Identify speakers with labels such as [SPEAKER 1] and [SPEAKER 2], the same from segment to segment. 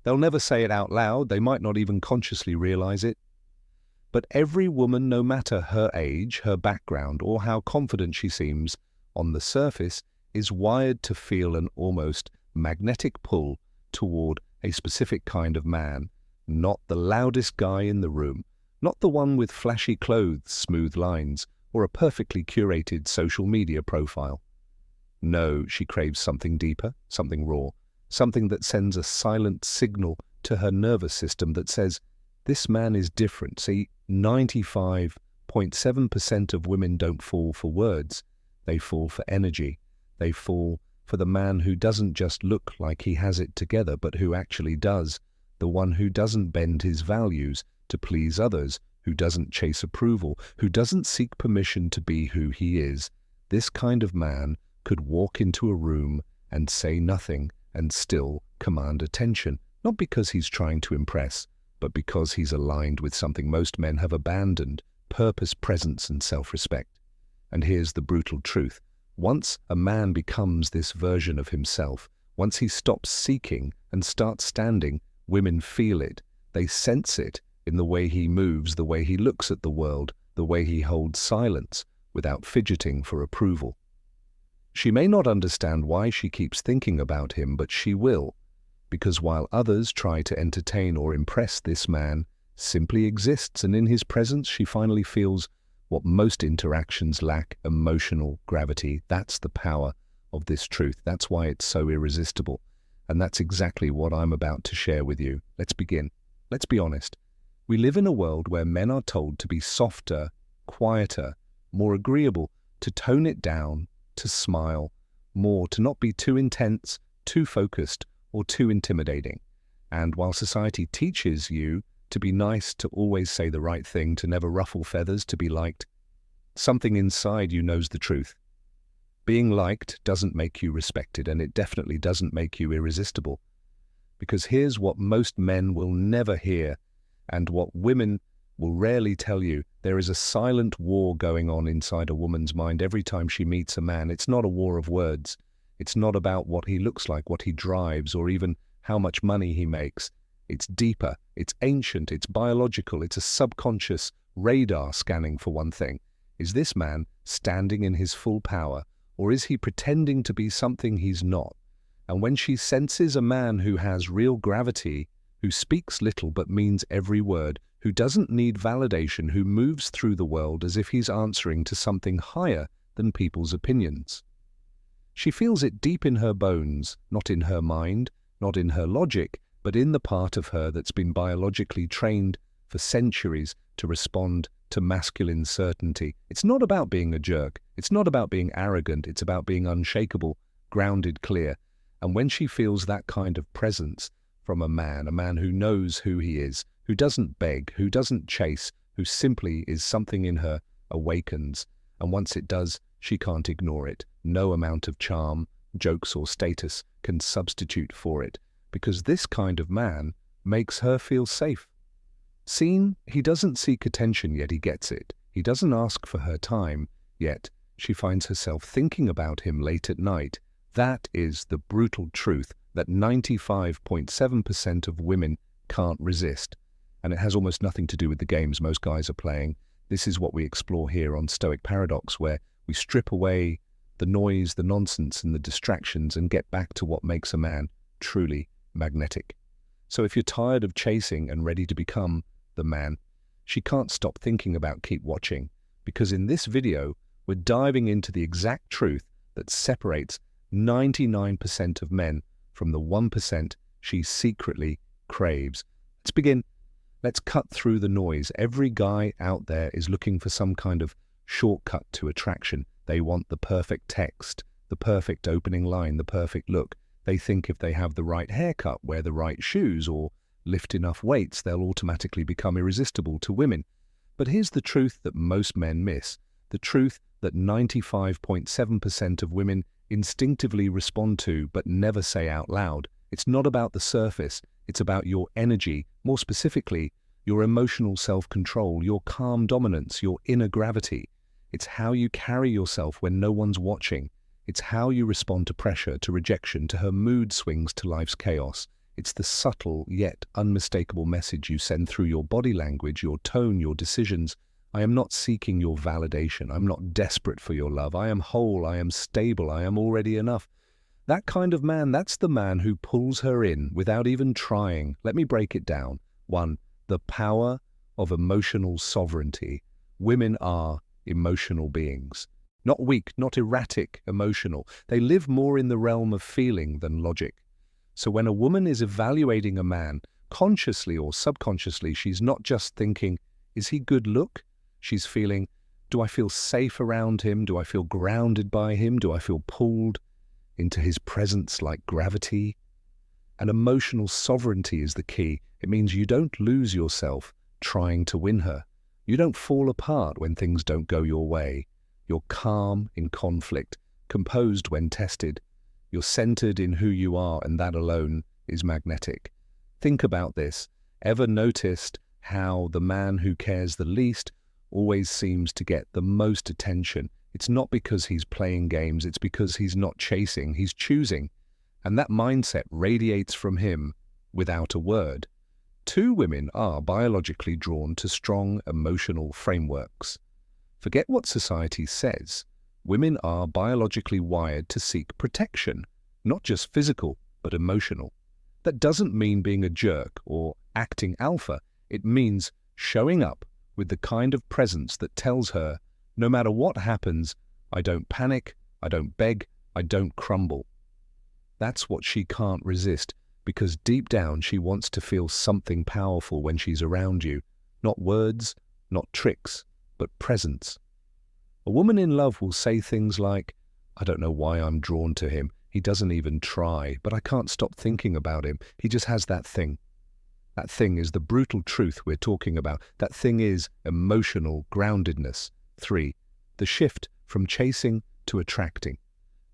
[SPEAKER 1] They'll never say it out loud, they might not even consciously realize it. But every woman, no matter her age, her background, or how confident she seems on the surface, is wired to feel an almost magnetic pull toward a specific kind of man, not the loudest guy in the room, not the one with flashy clothes, smooth lines, or a perfectly curated social media profile. No, she craves something deeper, something raw, something that sends a silent signal to her nervous system that says, this man is different. See, 95.7% of women don't fall for words. They fall for energy. They fall for the man who doesn't just look like he has it together, but who actually does. The one who doesn't bend his values to please others, who doesn't chase approval, who doesn't seek permission to be who he is. This kind of man could walk into a room and say nothing and still command attention, not because he's trying to impress, but because he's aligned with something most men have abandoned: purpose, presence, and self-respect. And here's the brutal truth. Once a man becomes this version of himself, once he stops seeking and starts standing, women feel it. They sense it in the way he moves, the way he looks at the world, the way he holds silence without fidgeting for approval. She may not understand why she keeps thinking about him, but she will. Because while others try to entertain or impress, this man simply exists, and in his presence she finally feels what most interactions lack: emotional gravity. That's the power of this truth. That's why it's so irresistible. And that's exactly what I'm about to share with you. Let's begin. Let's be honest. We live in a world where men are told to be softer, quieter, more agreeable, to tone it down, to smile more, to not be too intense, too focused, or too intimidating. And while society teaches you to be nice, to always say the right thing, to never ruffle feathers, to be liked, something inside you knows the truth. Being liked doesn't make you respected, and it definitely doesn't make you irresistible. Because here's what most men will never hear, and what women will rarely tell you: there is a silent war going on inside a woman's mind every time she meets a man. It's not a war of words. It's not about what he looks like, what he drives, or even how much money he makes. It's deeper, it's ancient, it's biological, it's a subconscious radar scanning for one thing. Is this man standing in his full power, or is he pretending to be something he's not? And when she senses a man who has real gravity, who speaks little but means every word, who doesn't need validation, who moves through the world as if he's answering to something higher than people's opinions, she feels it deep in her bones, not in her mind, not in her logic, but in the part of her that's been biologically trained for centuries to respond to masculine certainty. It's not about being a jerk. It's not about being arrogant. It's about being unshakable, grounded, clear. And when she feels that kind of presence from a man who knows who he is, who doesn't beg, who doesn't chase, who simply is, something in her awakens. And once it does, she can't ignore it. No amount of charm, jokes, or status can substitute for it, because this kind of man makes her feel safe. Seen, he doesn't seek attention, yet he gets it. He doesn't ask for her time, yet she finds herself thinking about him late at night. That is the brutal truth that 95.7% of women can't resist. And it has almost nothing to do with the games most guys are playing. This is what we explore here on Stoic Paradox, where we strip away the noise, the nonsense, and the distractions and get back to what makes a man truly magnetic. So if you're tired of chasing and ready to become the man she can't stop thinking about, keep watching, because in this video we're diving into the exact truth that separates 99% of men from the 1% she secretly craves. Let's begin. Let's cut through the noise. Every guy out there is looking for some kind of shortcut to attraction. They want the perfect text, the perfect opening line, the perfect look. They think if they have the right haircut, wear the right shoes, or lift enough weights, they'll automatically become irresistible to women. But here's the truth that most men miss. The truth that 95.7% of women instinctively respond to but never say out loud. It's not about the surface. It's about your energy, more specifically, your emotional self-control, your calm dominance, your inner gravity. It's how you carry yourself when no one's watching. It's how you respond to pressure, to rejection, to her mood swings, to life's chaos. It's the subtle yet unmistakable message you send through your body language, your tone, your decisions. I am not seeking your validation. I'm not desperate for your love. I am whole. I am stable. I am already enough. That kind of man, that's the man who pulls her in without even trying. Let me break it down. 1. The power of emotional sovereignty. Women are emotional beings. Not weak, not erratic, emotional. They live more in the realm of feeling than logic. So when a woman is evaluating a man, consciously or subconsciously, she's not just thinking, is he good look? She's feeling, do I feel safe around him? Do I feel grounded by him? Do I feel pulled into his presence like gravity? And emotional sovereignty is the key. It means you don't lose yourself trying to win her. You don't fall apart when things don't go your way. You're calm in conflict, composed when tested. You're centered in who you are, and that alone is magnetic. Think about this. Ever noticed how the man who cares the least always seems to get the most attention? It's not because he's playing games, it's because he's not chasing, he's choosing. And that mindset radiates from him without a word. 2 women are biologically drawn to strong emotional frameworks. Forget what society says. Women are biologically wired to seek protection, not just physical, but emotional. That doesn't mean being a jerk or acting alpha. It means showing up with the kind of presence that tells her, no matter what happens, I don't panic, I don't beg, I don't crumble. That's what she can't resist, because deep down she wants to feel something powerful when she's around you. Not words, not tricks, but presence. A woman in love will say things like, I don't know why I'm drawn to him. He doesn't even try, but I can't stop thinking about him. He just has that thing. That thing is the brutal truth we're talking about. That thing is emotional groundedness. 3. The shift from chasing to attracting.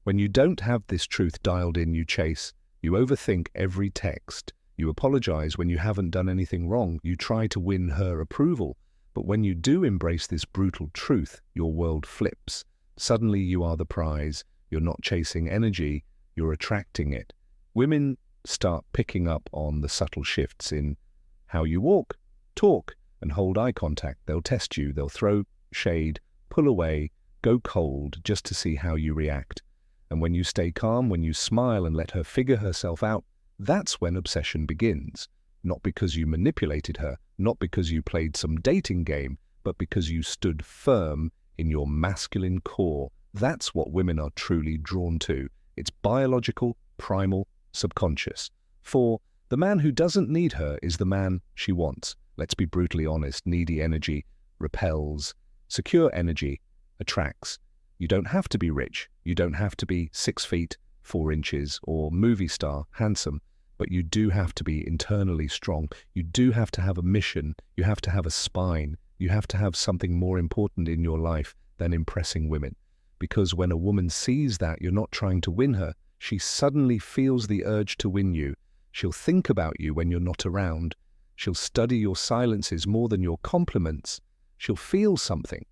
[SPEAKER 1] When you don't have this truth dialed in, you chase. You overthink every text. You apologize when you haven't done anything wrong. You try to win her approval. But when you do embrace this brutal truth, your world flips. Suddenly you are the prize. You're not chasing energy, you're attracting it. Women start picking up on the subtle shifts in how you walk, talk, and hold eye contact. They'll test you, they'll throw shade, pull away, go cold just to see how you react. And when you stay calm, when you smile and let her figure herself out, that's when obsession begins. Not because you manipulated her, not because you played some dating game, but because you stood firm in your masculine core. That's what women are truly drawn to. It's biological, primal, subconscious. 4. The man who doesn't need her is the man she wants. Let's be brutally honest. Needy energy repels. Secure energy attracts. You don't have to be rich. You don't have to be 6 feet, 4 inches, or movie star, handsome. But you do have to be internally strong. You do have to have a mission. You have to have a spine. You have to have something more important in your life than impressing women. Because when a woman sees that you're not trying to win her, she suddenly feels the urge to win you. She'll think about you when you're not around. She'll study your silences more than your compliments. She'll feel something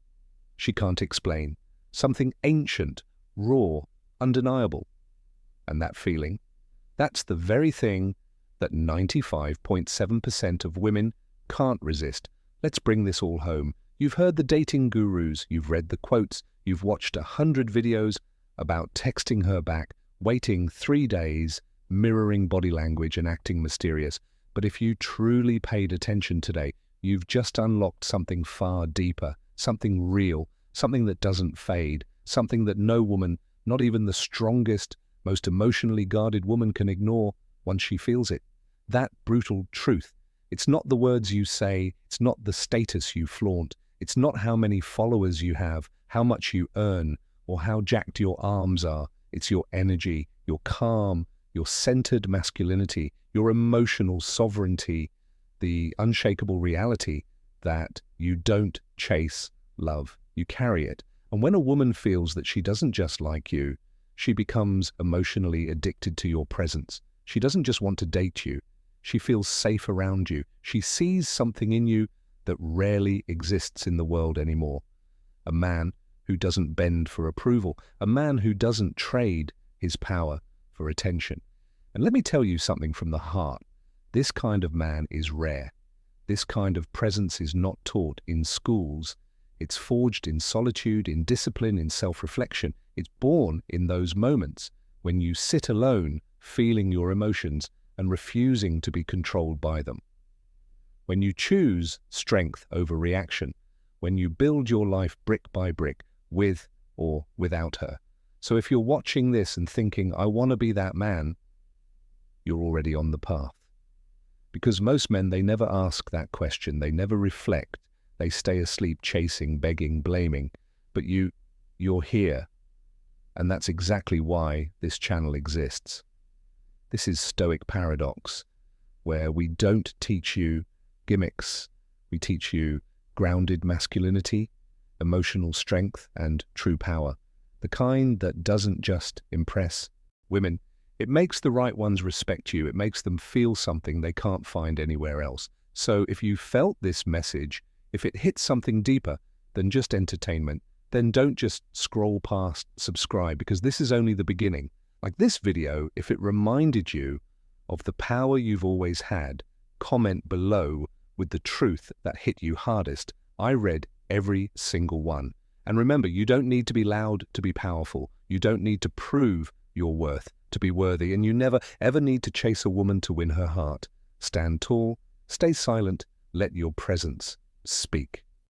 [SPEAKER 1] she can't explain. Something ancient, raw, undeniable. And that feeling, that's the very thing that 95.7% of women can't resist. Let's bring this all home. You've heard the dating gurus, you've read the quotes, you've watched 100 videos about texting her back, waiting 3 days, mirroring body language and acting mysterious. But if you truly paid attention today, you've just unlocked something far deeper, something real, something that doesn't fade, something that no woman, not even the strongest, most emotionally guarded woman can ignore once she feels it. That brutal truth. It's not the words you say, it's not the status you flaunt, it's not how many followers you have, how much you earn, or how jacked your arms are. It's your energy, your calm, your centered masculinity, your emotional sovereignty, the unshakable reality that you don't chase love, you carry it. And when a woman feels that she doesn't just like you, she becomes emotionally addicted to your presence. She doesn't just want to date you. She feels safe around you. She sees something in you that rarely exists in the world anymore. A man who doesn't bend for approval. A man who doesn't trade his power for attention. And let me tell you something from the heart. This kind of man is rare. This kind of presence is not taught in schools. It's forged in solitude, in discipline, in self-reflection. It's born in those moments when you sit alone, feeling your emotions and refusing to be controlled by them. When you choose strength over reaction, when you build your life brick by brick, with or without her. So if you're watching this and thinking, I want to be that man, you're already on the path. Because most men, they never ask that question. They never reflect. They stay asleep chasing, begging, blaming. But you're here. And that's exactly why this channel exists. This is Stoic Paradox, where we don't teach you gimmicks. We teach you grounded masculinity, emotional strength, and true power. The kind that doesn't just impress women. It makes the right ones respect you. It makes them feel something they can't find anywhere else. So if you felt this message, if it hits something deeper than just entertainment, then don't just scroll past subscribe, because this is only the beginning. Like this video, if it reminded you of the power you've always had, comment below with the truth that hit you hardest. I read every single one. And remember, you don't need to be loud to be powerful. You don't need to prove your worth to be worthy, and you never ever need to chase a woman to win her heart. Stand tall, stay silent, let your presence speak.